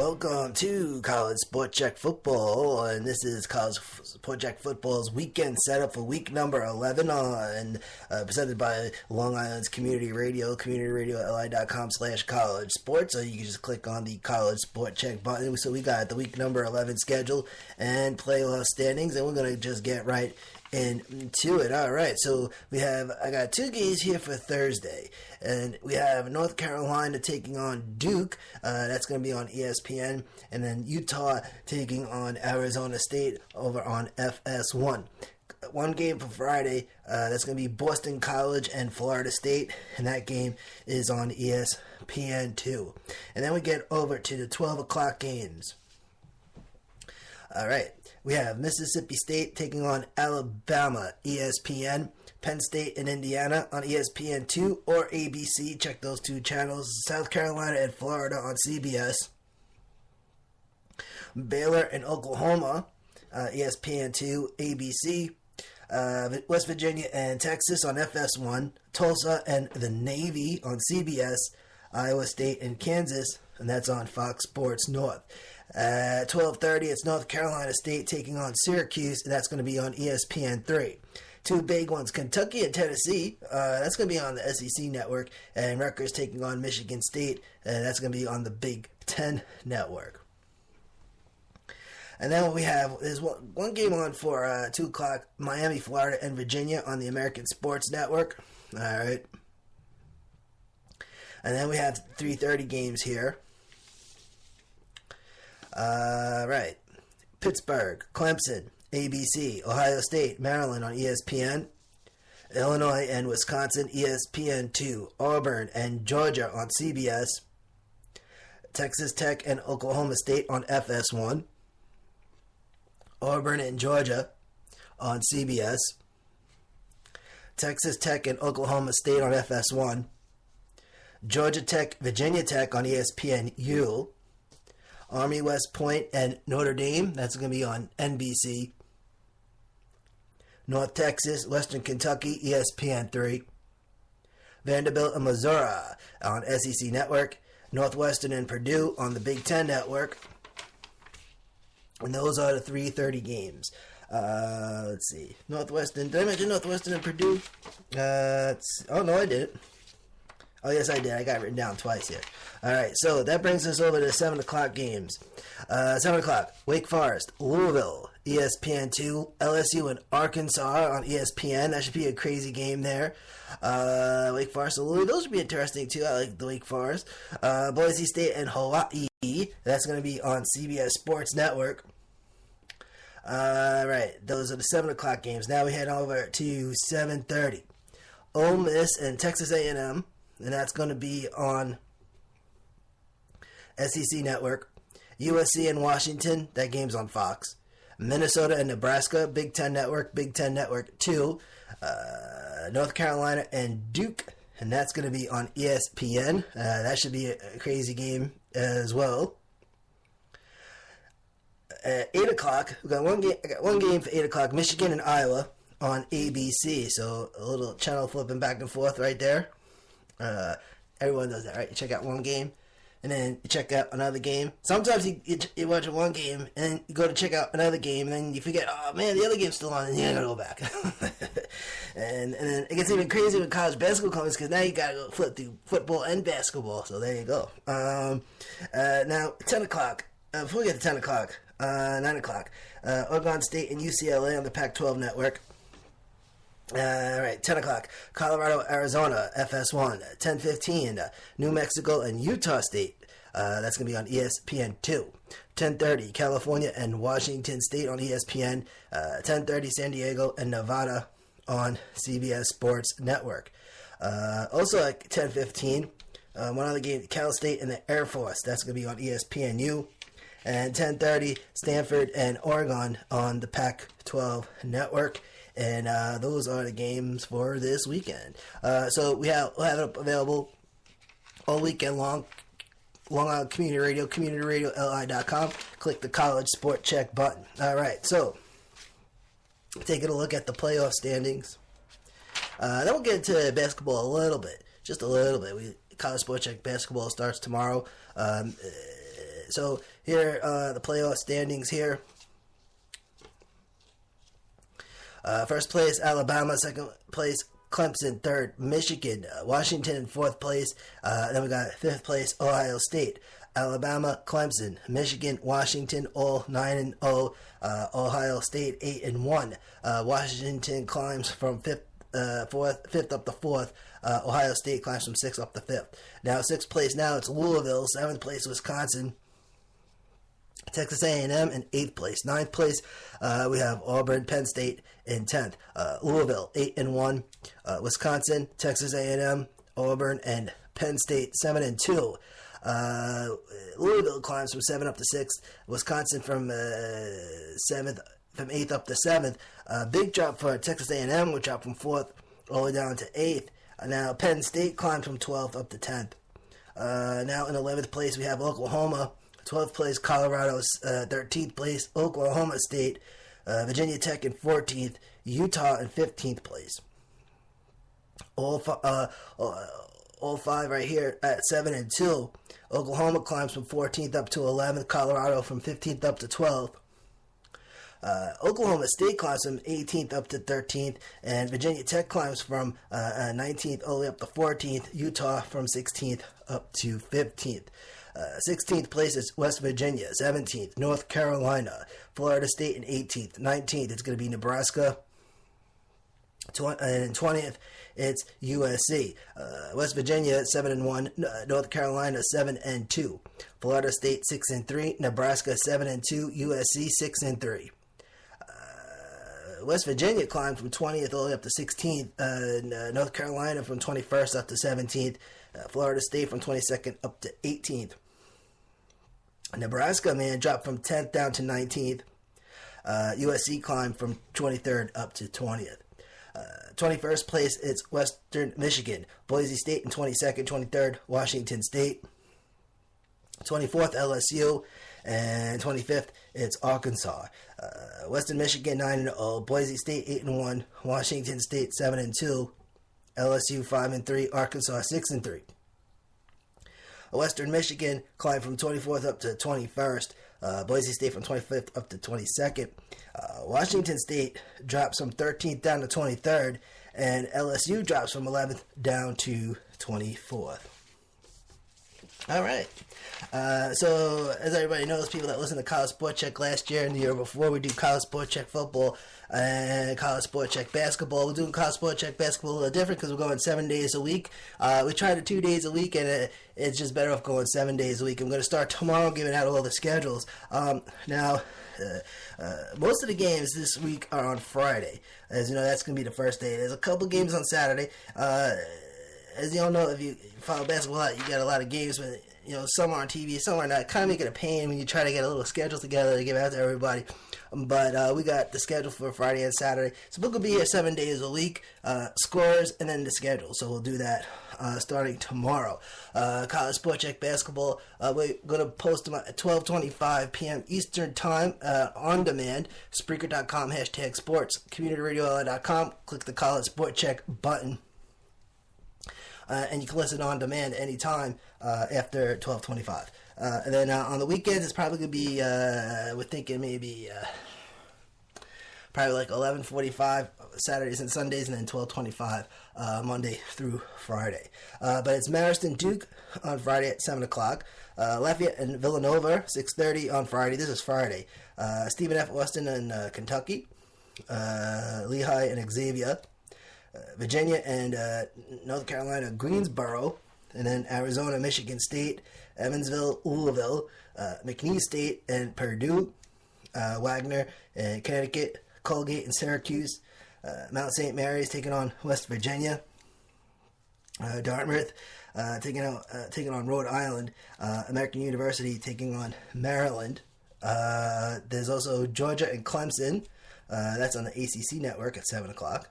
welcome to College Sport Check Football, and this is College Sport Check Football's weekend setup for week number 11 presented by Long Island's Community Radio, communityradioli.com/college sports, or you can just click on the College Sport Check button. So we got the week number 11 schedule and playoff standings, and we're going to just get right into it. All right, so I got two games here for Thursday, and we have North Carolina taking on Duke. That's going to be on ESPN, and then Utah taking on Arizona State over on FS1. One game for Friday, that's going to be Boston College and Florida State, and that game is on ESPN2. And then we get over to the 12 o'clock games. All right, we have Mississippi State taking on Alabama, ESPN, Penn State and Indiana on ESPN2 or ABC. Check those two channels. South Carolina and Florida on CBS. Baylor and Oklahoma, ESPN2, ABC. West Virginia and Texas on FS1. Tulsa and the Navy on CBS. Iowa State and Kansas, and that's on Fox Sports North. At 12:30, it's North Carolina State taking on Syracuse, and that's going to be on ESPN3. Two big ones, Kentucky and Tennessee, that's going to be on the SEC network, and Rutgers taking on Michigan State, and that's going to be on the Big Ten network. And then what we have is one game on for 2 o'clock, Miami, Florida, and Virginia on the American Sports Network. All right. And then we have 3:30 games here. Right. Pittsburgh, Clemson, ABC, Ohio State, Maryland on ESPN, Illinois and Wisconsin, ESPN2, Auburn and Georgia on CBS, Texas Tech and Oklahoma State on FS1, Auburn and Georgia on CBS, Texas Tech and Oklahoma State on FS1, Georgia Tech, Virginia Tech on ESPNU, Army, West Point, and Notre Dame, that's going to be on NBC. North Texas, Western Kentucky, ESPN3. Vanderbilt and Missouri on SEC Network. Northwestern and Purdue on the Big Ten Network. And those are the 3:30 games. Let's see. Northwestern, did I mention Northwestern and Purdue? Oh, no, I didn't. Oh, yes, I did. I got it written down twice here. All right, so that brings us over to 7 o'clock games. 7 o'clock, Wake Forest, Louisville, ESPN2, LSU and Arkansas on ESPN. That should be a crazy game there. Wake Forest and Louisville, those should be interesting, too. I like the Wake Forest. Boise State and Hawaii, that's going to be on CBS Sports Network. All right, those are the 7 o'clock games. Now we head over to 7:30. Ole Miss and Texas A&M. And that's going to be on SEC Network. USC and Washington, that game's on Fox. Minnesota and Nebraska, Big Ten Network, Big Ten Network 2. North Carolina and Duke, and that's going to be on ESPN. That should be a crazy game as well. At 8 o'clock, we got one game. I got one game for 8 o'clock, Michigan and Iowa on ABC. So a little channel flipping back and forth right there. Everyone does that, right? You check out one game, and then you check out another game. Sometimes you watch one game, and then you go to check out another game, and then you forget, oh man, the other game's still on, and you gotta go back. and then it gets even crazier when college basketball comes, because now you gotta go flip through football and basketball, so there you go. Now, 10 o'clock, before we get to 10 o'clock, 9 o'clock, Oregon State and UCLA on the Pac-12 network. All right, 10 o'clock, Colorado, Arizona, FS1. 10:15, New Mexico and Utah State. That's going to be on ESPN2. 10:30, California and Washington State on ESPN. 10:30, San Diego and Nevada on CBS Sports Network. Also at 10:15, one other game, Cal State and the Air Force. That's going to be on ESPNU. And 10:30, Stanford and Oregon on the Pac-12 Network. And those are the games for this weekend. So we'll have it available all weekend long. Long Island Community Radio, communityradioli.com. Click the College Sport Check button. All right, so taking a look at the playoff standings. Then we'll get into basketball a little bit, just a little bit. College Sport Check basketball starts tomorrow. so here the playoff standings here. First place, Alabama. Second place, Clemson. Third, Michigan. Washington in fourth place. Then we got fifth place, Ohio State. Alabama, Clemson, Michigan, Washington, all 9-0. Ohio State 8-1. Washington climbs from fifth up to fourth. Ohio State climbs from sixth up to fifth. Now sixth place now it's Louisville. Seventh place Wisconsin. Texas A&M in 8th place. 9th place, we have Auburn, Penn State in 10th. Louisville, 8-1. Wisconsin, Texas A&M, Auburn, and Penn State, 7-2. Louisville climbs from 7 up to 6th. Wisconsin from 7th, from 8th up to 7th. Big drop for Texas A&M, which dropped from 4th all the way down to 8th. Now Penn State climbs from 12th up to 10th. Now in 11th place, we have Oklahoma. 12th place, Colorado's 13th place, Oklahoma State, Virginia Tech in 14th, Utah in 15th place. All five right here at 7-2. Oklahoma climbs from 14th up to 11th, Colorado from 15th up to 12th. Oklahoma State climbs from 18th up to 13th, and Virginia Tech climbs from 19th all the way up to 14th, Utah from 16th up to 15th. 16th place is West Virginia. 17th, North Carolina. Florida State in 18th. 19th, it's going to be Nebraska. And 20th, it's USC. West Virginia 7-1. North Carolina 7-2. Florida State 6-3. Nebraska 7-2. USC 6-3. West Virginia climbed from 20th all the way up to 16th. North Carolina from 21st up to 17th. Florida State from 22nd up to 18th. Nebraska, man, dropped from 10th down to 19th. USC climbed from 23rd up to 20th. 21st place, it's Western Michigan. Boise State in 22nd, 23rd, Washington State. 24th, LSU. And 25th, it's Arkansas. Western Michigan 9-0. Boise State 8-1. Washington State 7-2. LSU 5-3. Arkansas 6-3. Western Michigan climbed from 24th up to 21st. Boise State from 25th up to 22nd. Washington State drops from 13th down to 23rd. And LSU drops from 11th down to 24th. All right. So, as everybody knows, people that listen to College Sport Check last year and the year before, we do College Sport Check football and College Sport Check basketball. We're doing College Sport Check basketball a little different because we're going 7 days a week. We tried it 2 days a week, and it's just better off going 7 days a week. I'm going to start tomorrow giving out all the schedules. Now, most of the games this week are on Friday. As you know, that's going to be the first day. There's a couple games on Saturday. As you all know, if you follow basketball a lot, you got a lot of games, but some are on TV, some are not. Kind of make it a pain when you try to get a little schedule together to give out to everybody. But we got the schedule for Friday and Saturday. So we're going to be here 7 days a week, scores, and then the schedule. So we'll do that starting tomorrow. College Sport Check basketball, we're going to post them at 12:25 p.m. Eastern Time on demand. Spreaker.com, #sports. CommunityRadioLA.com. Click the College Sport Check button. And you can listen on demand anytime after 12:25. And then on the weekends, it's probably going to be, we're thinking maybe probably like 11:45 Saturdays and Sundays, and then 12:25 Monday through Friday. But it's Marist Duke on Friday at 7 o'clock. Lafayette and Villanova, 6:30 on Friday. This is Friday. Stephen F. Austin and Kentucky. Lehigh and Xavier. Virginia and North Carolina, Greensboro, and then Arizona, Michigan State, Evansville, Louisville, McNeese State, and Purdue, Wagner, and Connecticut, Colgate, and Syracuse, Mount St. Mary's taking on West Virginia, Dartmouth taking on Rhode Island, American University taking on Maryland. There's also Georgia and Clemson. That's on the ACC network at 7 o'clock.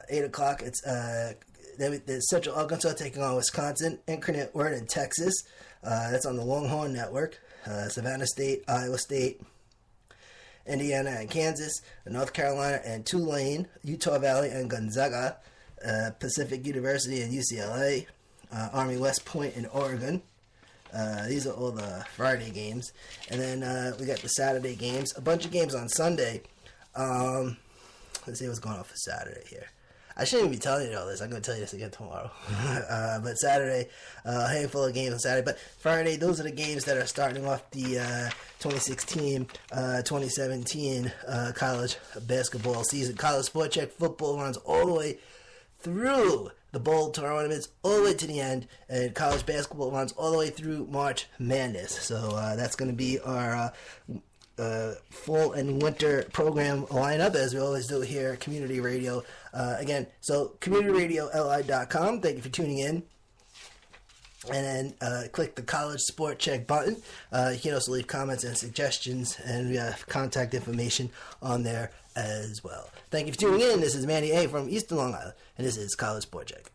8 o'clock, it's there's Central Arkansas taking on Wisconsin, Incarnate Word in Texas. That's on the Longhorn Network. Savannah State, Iowa State, Indiana and Kansas, North Carolina and Tulane, Utah Valley and Gonzaga, Pacific University and UCLA, Army West Point in Oregon, These are all the Friday games. And then we got the Saturday games. A bunch of games on Sunday. Let's see what's going on for Saturday here. I shouldn't even be telling you all this. I'm going to tell you this again tomorrow. But Saturday, a handful of games on Saturday. But Friday, those are the games that are starting off the 2016-2017 college basketball season. College Sport Check football runs all the way through the bowl tournaments, all the way to the end. And college basketball runs all the way through March Madness. So that's going to be our fall and winter program lineup, as we always do here at Community Radio. Again, so communityradioli.com. Thank you for tuning in. And then click the College Sport Check button. You can also leave comments and suggestions, and we have contact information on there as well. Thank you for tuning in. This is Manny A. from Eastern Long Island, and this is College Sport Check.